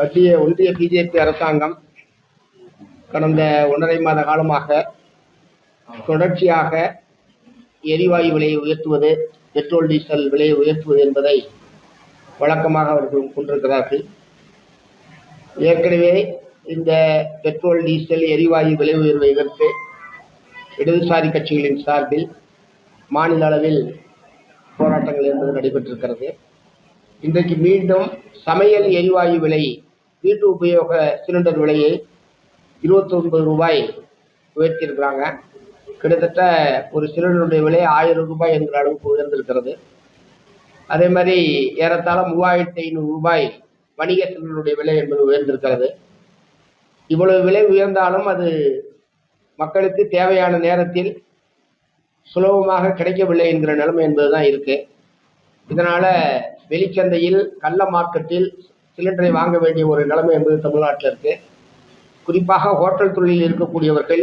ஒன்றிய பிஜேபி அரசாங்கம் கடந்த 1.5 மாத காலமாக தொடர்ச்சியாக எரிவாயு விலையை உயர்த்துவது, பெட்ரோல் டீசல் விலையை உயர்த்துவது என்பதை வழக்கமாக அவர்கள் கொண்டிருக்கிறார்கள். ஏற்கனவே இந்த பெட்ரோல் டீசல் எரிவாயு விலை உயர்வை எதிர்த்து இடதுசாரி கட்சிகளின் சார்பில் மாநில அளவில் போராட்டங்கள் என்பது நடைபெற்றிருக்கிறது. இன்றைக்கு மீண்டும் சமையல் எரிவாயு விலை, வீட்டு உபயோக சிலிண்டர் விலையை 29 ரூபாய் உயர்த்தியிருக்கிறாங்க. கிட்டத்தட்ட ஒரு சிலிண்டருடைய விலை 1000 ரூபாய் என்கிற அளவுக்கு உயர்ந்திருக்கிறது. அதே மாதிரி ஏறத்தாழ 3500 ரூபாய் வணிக சிலிண்டருடைய விலை என்பது உயர்ந்திருக்கிறது. இவ்வளவு விலை உயர்ந்தாலும் அது மக்களுக்கு தேவையான நேரத்தில் சுலபமாக கிடைக்கவில்லை என்கிற நிலைமை என்பதுதான் இருக்கு. இதனால வெளிச்சந்தையில் கள்ள மார்க்கெட்டில் சிலிண்டரை வாங்க வேண்டிய ஒரு நிலைமை என்பது தமிழ்நாட்டில் இருக்கு. குறிப்பாக ஹோட்டல் தொழிலில் இருக்கக்கூடியவர்கள்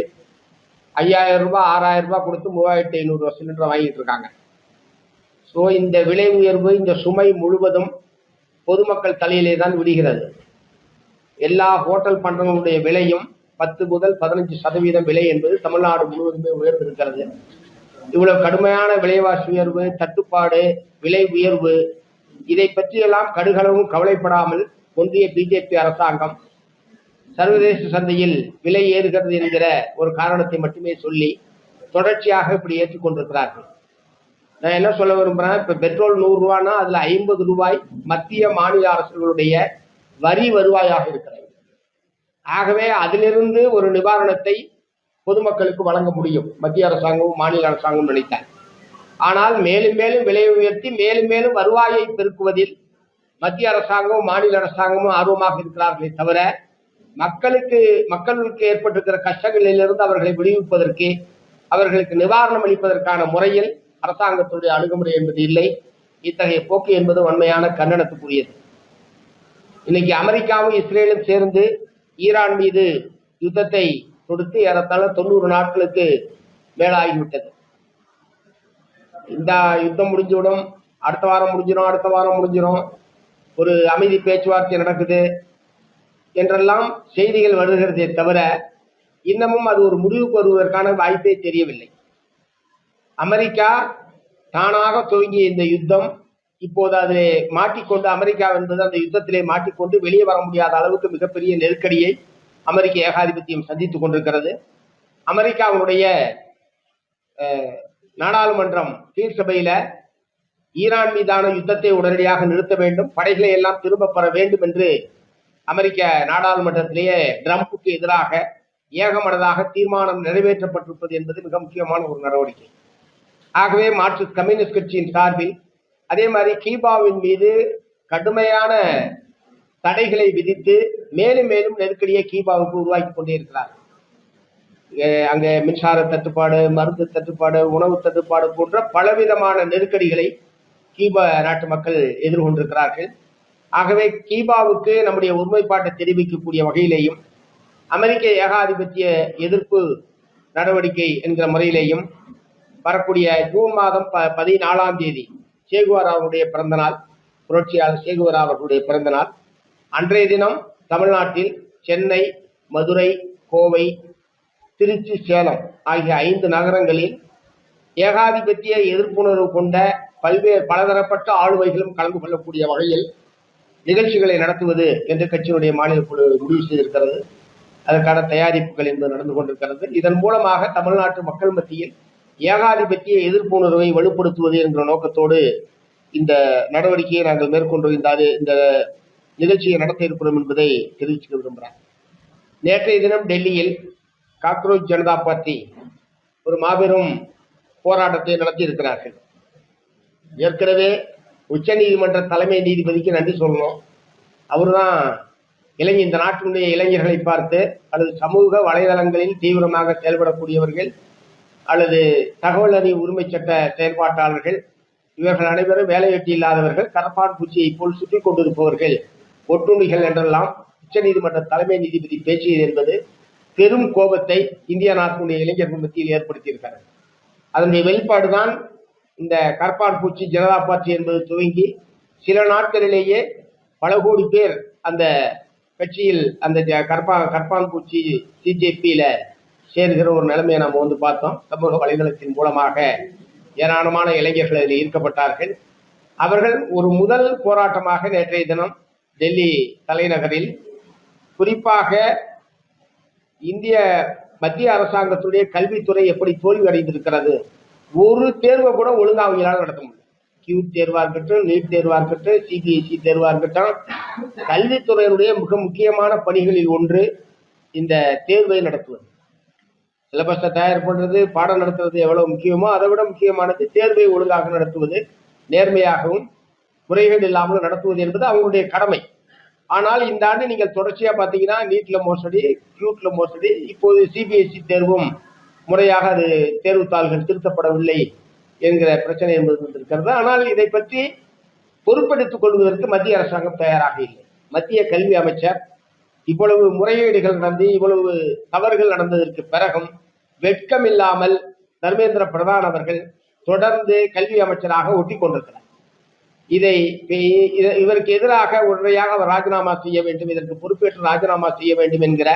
5000 ரூபாய் 6000 ரூபாய் கொடுத்து 3500 ரூபாய் சிலிண்டரை வாங்கிட்டு இருக்காங்க. ஸோ இந்த விலை உயர்வு, இந்த சுமை முழுவதும் பொதுமக்கள் தலையிலே தான் விடுகிறது. எல்லா ஹோட்டல் பண்டங்களுடைய விலையும் 10 முதல் 15% விலை என்பது தமிழ்நாடு முழுவதுமே உயர்ந்திருக்கிறது. இவ்வளவு கடுமையான விலைவாசி உயர்வு, தட்டுப்பாடு, விலை உயர்வு, இதை பற்றியெல்லாம் கடுகளவும் கவலைப்படாமல் ஒன்றிய பிஜேபி அரசாங்கம் சர்வதேச சந்தையில் விலை ஏறுகிறது என்கிற ஒரு காரணத்தை மட்டுமே சொல்லி தொடர்ச்சியாக இப்படி ஏற்றுக்கொண்டிருக்கிறார்கள். நான் என்ன சொல்ல விரும்புகிறேன், இப்போ பெட்ரோல் 100 ரூபான்னா அதில் 50 ரூபாய் மத்திய மாநில அரசுகளுடைய வரி வருவாயாக இருக்கிறது. ஆகவே அதிலிருந்து ஒரு நிவாரணத்தை பொதுமக்களுக்கு வழங்க முடியும் மத்திய அரசாங்கமும் மாநில அரசாங்கமும் நினைத்தார். ஆனால் மேலும் மேலும் விலை உயர்த்தி மேலும் மேலும் வருவாயை பெருக்குவதில் மத்திய அரசாங்கமும் மாநில அரசாங்கமும் ஆர்வமாக இருக்கிறார்களே தவிர மக்களுக்கு ஏற்பட்டிருக்கிற கஷ்டங்களிலிருந்து அவர்களை விடுவிப்பதற்கு, அவர்களுக்கு நிவாரணம் அளிப்பதற்கான முறையில் அரசாங்கத்துடைய அணுகுமுறை என்பது இல்லை. இத்தகைய போக்கு என்பது உண்மையான கண்டனத்துக்குரியது. இன்னைக்கு அமெரிக்காவும் இஸ்ரேலும் சேர்ந்து ஈரான் மீது யுத்தத்தை தொடுத்து ஏறத்தாழ 90 நாட்களுக்கு மேலாகிவிட்டது. இந்த யுத்தம் முடிஞ்சுவிடும், அடுத்த வாரம் முடிஞ்சிடும், ஒரு அமைதி பேச்சுவார்த்தை நடக்குது என்றெல்லாம் செய்திகள் வருகிறதே தவிர இன்னமும் அது ஒரு முடிவுக்கு வருவதற்கான வாய்ப்பே தெரியவில்லை. அமெரிக்கா தானாக துவங்கிய இந்த யுத்தம் இப்போது அதிலே மாட்டிக்கொண்டு, அமெரிக்கா என்பது அந்த யுத்தத்திலே மாட்டிக்கொண்டு வெளியே வர முடியாத அளவுக்கு மிகப்பெரிய நெருக்கடியை அமெரிக்க ஏகாதிபத்தியம் சந்தித்துக் கொண்டிருக்கிறது. அமெரிக்காவுடைய நாடாளுமன்றம் கீழ்சபையில ஈரான் மீதான யுத்தத்தை உடனடியாக நிறுத்த வேண்டும், படைகளை எல்லாம் திரும்ப பெற வேண்டும் என்று அமெரிக்க நாடாளுமன்றத்திலேயே ட்ரம்புக்கு எதிராக ஏகமனதாக தீர்மானம் நிறைவேற்றப்பட்டிருப்பது என்பது மிக முக்கியமான ஒரு நடவடிக்கை. ஆகவே மார்க்சிஸ்ட் கம்யூனிஸ்ட் கட்சியின் சார்பில் அதே மாதிரி கியூபாவின் மீது கடுமையான தடைகளை விதித்து மேலும் மேலும் நெருக்கடியை கியூபாவுக்கு உருவாக்கி கொண்டே இருக்கிறார். அங்கே மின்சார தட்டுப்பாடு, மருந்து தட்டுப்பாடு, உணவு தட்டுப்பாடு போன்ற பலவிதமான நெருக்கடிகளை கியூபா நாட்டு மக்கள் எதிர்கொண்டிருக்கிறார்கள். ஆகவே கியூபாவுக்கு நம்முடைய ஒருமைப்பாட்டை தெரிவிக்கக்கூடிய வகையிலேயும் அமெரிக்க ஏகாதிபத்திய எதிர்ப்பு நடவடிக்கை என்கிற முறையிலேயும் வரக்கூடிய ஜூன் மாதம் 14ஆம் தேதி சேகுவாரா அவருடைய பிறந்த நாள், புரட்சியாளர் சேகுவாரா அவர்களுடைய பிறந்த நாள். அன்றைய தினம் தமிழ்நாட்டில் சென்னை, மதுரை, கோவை, திருச்சி, சேலம் ஆகிய 5 நகரங்களில் ஏகாதிபத்திய எதிர்ப்புணர்வு கொண்ட பலதரப்பட்ட ஆளுமைகளும் கலந்து கொள்ளக்கூடிய வகையில் நிகழ்ச்சிகளை நடத்துவது என்று கட்சியினுடைய மாநில குழு முடிவு செய்திருக்கிறது. அதற்கான தயாரிப்புகள் என்பது நடந்து கொண்டிருக்கிறது. இதன் மூலமாக தமிழ்நாட்டு மக்கள் மத்தியில் ஏகாதிபத்திய எதிர்ப்புணர்வை வலுப்படுத்துவது என்ற நோக்கத்தோடு இந்த நடவடிக்கையை நாங்கள் மேற்கொண்டு இந்த நிகழ்ச்சியை நடத்த இருக்கிறோம் என்பதை தெரிவிச்சுக்க விரும்புகிறேன். நேற்றைய தினம் டெல்லியில் காக்ரோச் ஜனதா பார்ட்டி ஒரு மாபெரும் போராட்டத்தை நடத்தி இருக்கிறார்கள். ஏற்கனவே உச்ச நீதிமன்ற தலைமை நீதிபதிக்கு நன்றி சொல்லணும். அவர்தான் இந்த நாட்டினுடைய இளைஞர்களை பார்த்து, அல்லது சமூக வலைதளங்களில் தீவிரமாக செயல்படக்கூடியவர்கள் அல்லது தகவல் அறிவு உரிமை சட்ட செயல்பாட்டாளர்கள், இவர்கள் அனைவரும் வேலை வெட்டி இல்லாதவர்கள், கரப்பான் பூச்சியை போல் சுற்றி கொண்டிருப்பவர்கள், ஒட்டுண்ணிகள் என்றெல்லாம் உச்ச நீதிமன்ற தலைமை நீதிபதி பேசியது என்பது பெரும் கோபத்தை இந்திய நாட்டினுடைய இளைஞர்கள் மத்தியில் ஏற்படுத்தியிருக்கிறது. அதனுடைய வெளிப்பாடுதான் இந்த கரப்பான் பூச்சி ஜனதா பார்ட்டி என்பது துவங்கி சில நாட்களிலேயே பல கோடி பேர் அந்த கட்சியில் அந்த கற்பான்பூச்சி சிஜேபியில சேர்கிற ஒரு நிலைமையை நம்ம வந்து பார்த்தோம். சமூக வலைதளத்தின் மூலமாக ஏராளமான இளைஞர்கள் அதில் ஈர்க்கப்பட்டார்கள். அவர்கள் ஒரு முதல் போராட்டமாக நேற்றைய தினம் டெல்லி தலைநகரில், குறிப்பாக இந்திய மத்திய அரசாங்கத்துடைய கல்வித்துறை எப்படி தோல்வி அடைந்திருக்கிறது, ஒரு தேர்வை கூட ஒழுங்கா அவங்களால நடத்த முடியும். கியூட் தேர்வா இருக்கட்டும், நீட் தேர்வா இருக்கட்டும், சிபிஎஸ்இ தேர்வா இருக்கட்டும், கல்வித்துறையினுடைய மிக முக்கியமான பணிகளில் ஒன்று இந்த தேர்வை நடத்துவது. சிலபஸை தயார் பண்றது, பாடம் நடத்துறது எவ்வளவு முக்கியமோ அதை விட முக்கியமானது தேர்வை ஒழுங்காக நடத்துவது, நேர்மையாகவும் குறைகள் இல்லாமல் நடத்துவது என்பது அவங்களுடைய கடமை. ஆனால் இந்த ஆண்டு நீங்கள் தொடர்ச்சியா பார்த்தீங்கன்னா நீட்ல மோசடி, கியூட்ல மோசடி, இப்போது சிபிஎஸ்இ தேர்வும் முறையாக அது தேர்வுத்தாள்கள் திருத்தப்படவில்லை என்கிற பிரச்சனை என்பது இருக்கிறது. ஆனால் இதை பற்றி பொறுப்பெடுத்துக் கொள்வதற்கு மத்திய அரசாங்கம் தயாராக இல்லை. மத்திய கல்வி அமைச்சர் இவ்வளவு முறைகேடுகள் நடந்து, இவ்வளவு தவறுகள் நடந்ததற்கு பிறகும் வெட்கம் இல்லாமல் தர்மேந்திர பிரதான் அவர்கள் தொடர்ந்து கல்வி அமைச்சராக ஒட்டி கொண்டிருக்கிறார். இவருக்கு எதிராக உடனடியாக அவர் ராஜினாமா செய்ய வேண்டும், இதற்கு பொறுப்பேற்று ராஜினாமா செய்ய வேண்டும் என்கிற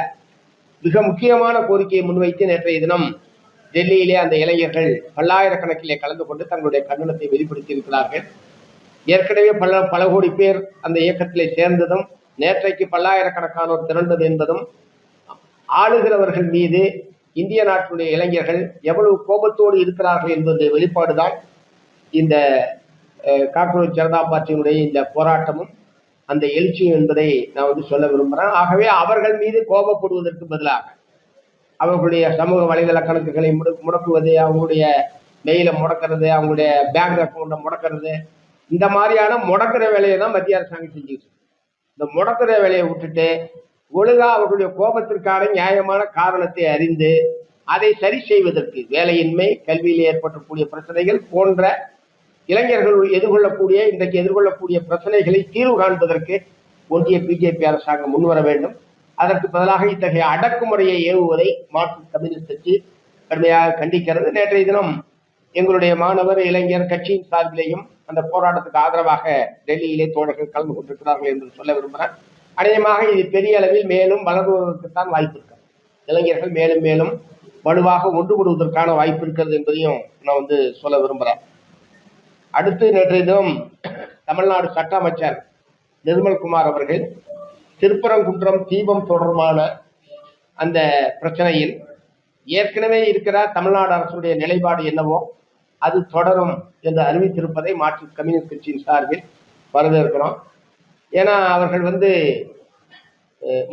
மிக முக்கியமான கோரிக்கையை முன்வைத்து நேற்றைய தினம் டெல்லியிலே அந்த இளைஞர்கள் பல்லாயிரக்கணக்கிலே கலந்து கொண்டு தங்களுடைய கண்டனத்தை வெளிப்படுத்தி இருக்கிறார்கள். ஏற்கனவே பல கோடி பேர் அந்த இயக்கத்திலே சேர்ந்ததும், நேற்றைக்கு பல்லாயிரக்கணக்கானோர் திரண்டது என்பதும், ஆளுகிறவர்கள் மீது இந்திய நாட்டுடைய இளைஞர்கள் எவ்வளவு கோபத்தோடு இருக்கிறார்கள் என்பது வெளிப்பாடுதான் இந்த காக்ரோச் ஜனதா பார்ட்டியினுடைய இந்த போராட்டமும் அந்த எழுச்சியும் என்பதை நான் வந்து சொல்ல விரும்புகிறேன். ஆகவே அவர்கள் மீது கோபப்படுவதற்கு பதிலாக அவர்களுடைய சமூக வலைதள கணக்குகளை முடக்குவது, அவங்களுடைய மெயிலை முடக்கிறது, அவங்களுடைய பேங்க் அக்கௌண்ட்டை முடக்கிறது, இந்த மாதிரியான முடக்கிற வேலையை தான் மத்திய அரசாங்கம் செஞ்சுக்கிட்டு. இந்த முடக்கிற வேலையை விட்டுட்டு ஒழுங்கா அவர்களுடைய கோபத்திற்கான நியாயமான காரணத்தை அறிந்து அதை சரி செய்வதற்கு, வேலையின்மை, கல்வியில் ஏற்பட்டக்கூடிய பிரச்சனைகள் போன்ற இளைஞர்கள் இன்றைக்கு எதிர்கொள்ளக்கூடிய பிரச்சனைகளை தீர்வு காண்பதற்கு ஒன்றிய பிஜேபி அரசாங்கம் முன்வர வேண்டும். அதற்கு பதிலாக இத்தகைய அடக்குமுறையை ஏவுவதை மார்க்சிஸ்ட் கம்யூனிஸ்ட் கட்சி கடுமையாக கண்டிக்கிறது. நேற்றைய தினம் எங்களுடைய மாணவர் இளைஞர் கட்சியின் சார்பிலேயும் அந்த போராட்டத்துக்கு ஆதரவாக டெல்லியிலே தோழர்கள் கலந்து கொண்டிருக்கிறார்கள் என்று சொல்ல விரும்புகிறேன். அநேகமாக இது பெரிய அளவில் மேலும் வளர்வதற்குத்தான் வாய்ப்பு இருக்கிறது. இளைஞர்கள் மேலும் மேலும் வலுவாக ஒன்றுபடுவதற்கான வாய்ப்பு இருக்கிறது என்பதையும் நான் வந்து சொல்ல விரும்புகிறேன். அடுத்து நேற்றைய தினம் தமிழ்நாடு சட்ட அமைச்சர் நிர்மல்குமார் அவர்கள் திருப்பரங்குன்றம் தீபம் தொடர்பான அந்த பிரச்சனையில் ஏற்கனவே இருக்கிற தமிழ்நாடு அரசுடைய நிலைப்பாடு என்னவோ அது தொடரும் என்று அறிவித்திருப்பதை மார்க்சிஸ்ட் கம்யூனிஸ்ட் கட்சியின் சார்பில் வரவேற்கிறோம். ஏன்னா அவர்கள் வந்து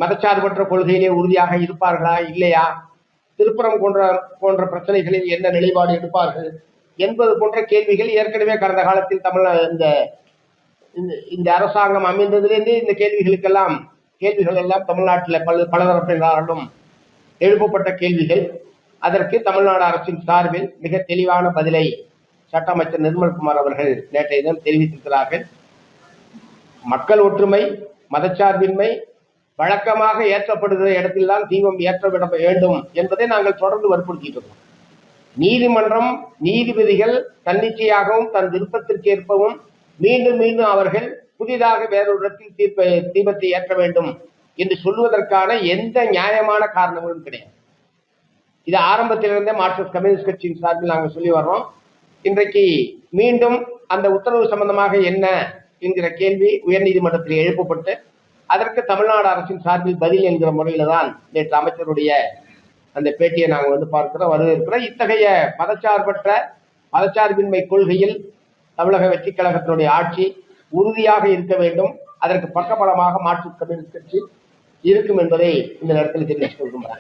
மதச்சார்பற்ற கொள்கையிலே உறுதியாக இருப்பார்களா இல்லையா, திருப்பரம் போன்ற பிரச்சனைகளில் என்ன நிலைப்பாடு எடுப்பார்கள் என்பது போன்ற கேள்விகள் ஏற்கனவே கடந்த காலத்தில் இந்த அரசாங்கம் அமைந்ததிலிருந்து இந்த கேள்விகள் எல்லாம் தமிழ்நாட்டில் பலதரப்பினராலும் எழுப்பப்பட்ட கேள்விகள். அதற்கு தமிழ்நாடு அரசின் சார்பில் மிக தெளிவான பதிலை சட்ட அமைச்சர் நிர்மல்குமார் அவர்கள் நேற்றைய தினம் தெரிவித்திருக்கிறார்கள். மக்கள் ஒற்றுமை, மதச்சார்பின்மை வழக்கமாக ஏற்றப்படுகிற இடத்தில்தான் தீபம் ஏற்றப்பட வேண்டும் என்பதை நாங்கள் தொடர்ந்து வற்புறுத்திட்டு இருக்கோம். நீதிமன்றம், நீதிபதிகள் தன்னிச்சையாகவும் தன் விருப்பத்திற்கு ஏற்பவும் மீண்டும் மீண்டும் அவர்கள் புதிதாக வேறொரு இடத்தில் தீபத்தை ஏற்ற வேண்டும் என்று சொல்வதற்கான எந்த நியாயமான காரணங்களும் கிடையாது. இது ஆரம்பத்திலிருந்தே மார்க்சிஸ்ட் கம்யூனிஸ்ட் கட்சியின் சார்பில் நாங்கள் சொல்லி வர்றோம். இன்றைக்கு மீண்டும் அந்த உத்தரவு சம்பந்தமாக என்ன என்கிற கேள்வி உயர்நீதிமன்றத்தில் எழுப்பப்பட்டு அதற்கு தமிழ்நாடு அரசின் சார்பில் பதில் என்கிற முறையில தான் நேற்று அமைச்சருடைய அந்த பேட்டியை நாங்கள் வந்து பார்க்கிறோம், வரவேற்கிறோம். இத்தகைய மதச்சார்பின்மை கொள்கையில் தமிழக வெற்றி கழகத்தினுடைய ஆட்சி உறுதியாக இருக்க வேண்டும். அதற்கு பக்கபலமாக மார்க்சிஸ்ட் கம்யூனிஸ்ட் கட்சி இருக்கும் என்பதை இந்த நேரத்தில் தெரிவித்துக் கொள்கின்றனர்.